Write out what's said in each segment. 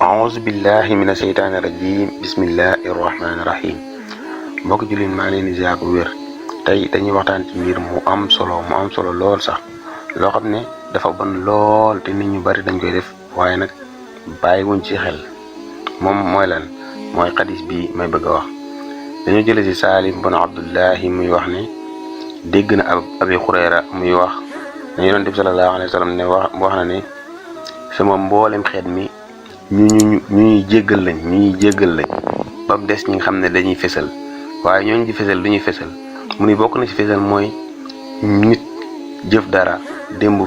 أعوذ بالله من الشيطان الرجيم بسم الله الرحمن الرحيم mbokk jullit maa ngi leen di ziar bu wér tey dañuy waxtaan ci mbir mu am solo lool sax loo xam ne dafa bon lool te nit ñu bari dañ koy def waaye nag bàyyi wuñ ci xel moom mooy lan mooy xadis bi may bëgg a wax dañu jële ci Saalim bun Abdullahi muy wax ne dégg na Abi Xurayra muy wax ne Yonent bi sallallahu alayhi wa sallam ne wax na ne sama mboolem xeet mi ñuy jéggal lañ ba mu des ñi nga xam ne dañuy fesal waaye ñooñu di fesal du ñuy fesal mu ni bokk na ci fesal mooy nit jëf dara démb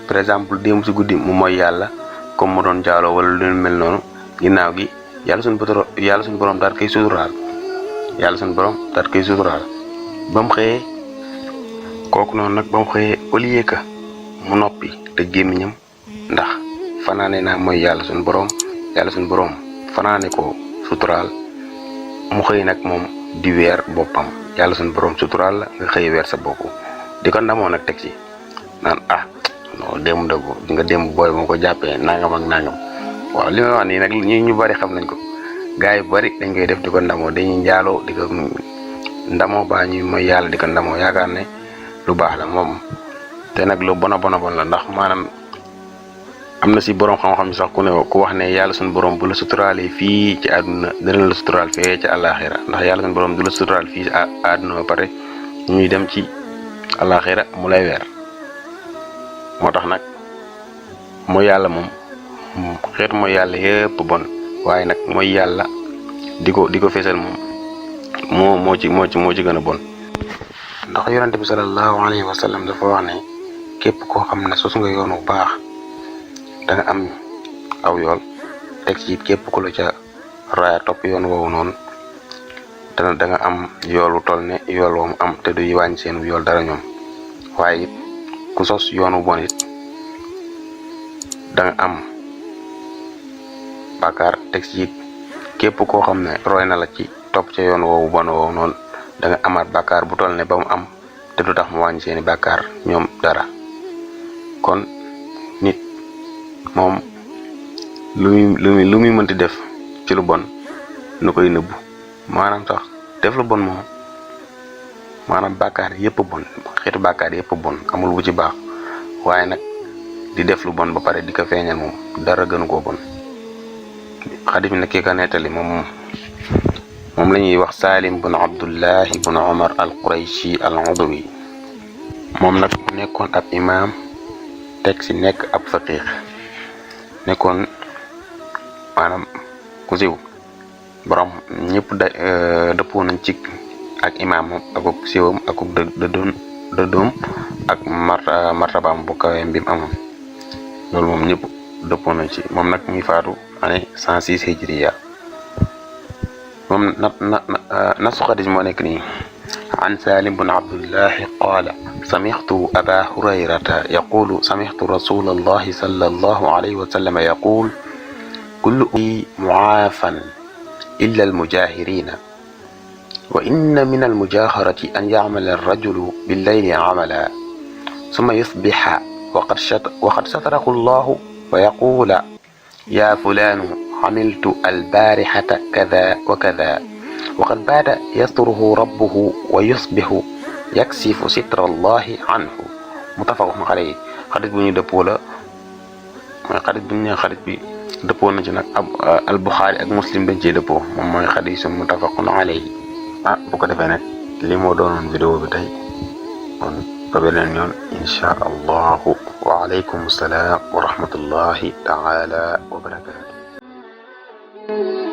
par exemple démb ci guddi mu mooy yàlla comme mu doon jaaloo wala lu mel noonu ginnaaw gi yàlla suñu borom daal koy suturaal ba mu xëyee kooku noonu nag ba mu xëyee au lieu que mu noppi te gémmiñam ndax fanaane naa mooy yàlla suñu borom fanaane ko suturaal mu xëy nag moom di weer boppam yàlla suñu borom suturaal la nga xëy weer sa bopp di ko ndamoo nag teg ci naan non démb dëggu di nga démb booy moo ko jàppee nangam ak nangam waaw li may wax nii nag ñu bari xam nañ ko gars yi bari dañ koy def di ko ndamoo dañuy njaaloo di ko ndamoo baa ñuy mooy yàlla di ko ndamoo yaakaar ne lu baax la moom te nag lu bon la ndax maanaam am na si borom xam-xam sax ku wax ne yàlla suñu borom bu la suturaalee fii ci àdduna dana la suturaal fee ci àllaaxira ndax yàlla suñu borom du la suturaal fii ci àdduna ba pare ñuy dem ci àllaaxira mu lay weer moo tax nag mooy yàlla moom xeet mooy yàlla yëpp bon waaye nag mooy yàlla di ko fesal moom moo ci gën a bon ndax yonente bi sallallahu alayhi wa sallam dafa wax ne képp koo xam ne sos nga yoon bu baax da nga am aw yool teg ci képp ku la ca raaya topp yoon woowu noonu da nga am yool wu toll ne yool woomu am te du wàññi seen yool dara ñoom waaye it ku sos yoonu bon it da nga am bàkkaar teg ci it képp koo xam ne roy na la ci topp ca yoon woowu bon woowu noonu da nga amaat bàkkaar bu toll ne ba mu am te du tax mu wàññi seeni bàkkaar ñoom dara kon nit moom lu muy mënti def ci lu bon nu koy nëbbu maanaam sax def lu bon moom maanaam bàkkaar yëpp bon xeetu bàkkaar yëpp bon amul bu ci baax waaye nag di def lu bon ba pare di ko feeñal moom dara gënu koo bon xadis bi nag ki ka nettali moom la ñuy wax Saalim bun Abdullahi bun Umar al Qurayshi al Udawi moom nag mu nekkoon ab imaam teg si nekk ab faqiix nekkoon maanaam ku siw borom ñëpp dëppoo nañ ci ak imaamam akuk siwam akuk dëddoom ak martabaam bu kaweem bi mu amoon loolu moom ñëpp dëppoo nañ ci moom nag muy faatu année 106 hijriya moom nasu xadis moo nekk nii عن سالم بن عبد الله قال سمعت أبا هريرة يقول سمعت رسول الله صلى الله عليه وسلم يقول كل معافى إلا المجاهرين وإن من المجاهرة أن يعمل الرجل بالليل عملا ثم يصبح وقد ستره الله ويقول يا فلان عملت البارحة كذا وكذا وقد بات يستره ربه ويصبح يكشف ستر الله عنه متفق عليه xadis bu ñu dëppoo la mooy xadis bu ñu nee xadis bi dëppoo na ci nag al Buxaari ak Muslim dañ ciy dëppoo moom mooy xadisu muttafaqun alayhi bu ko defee nag li moo doonoon vidéo bi tey kon ba beneen yoon insha allahu wa alaykum salaam wa rahmatullahi taala wa barakatuh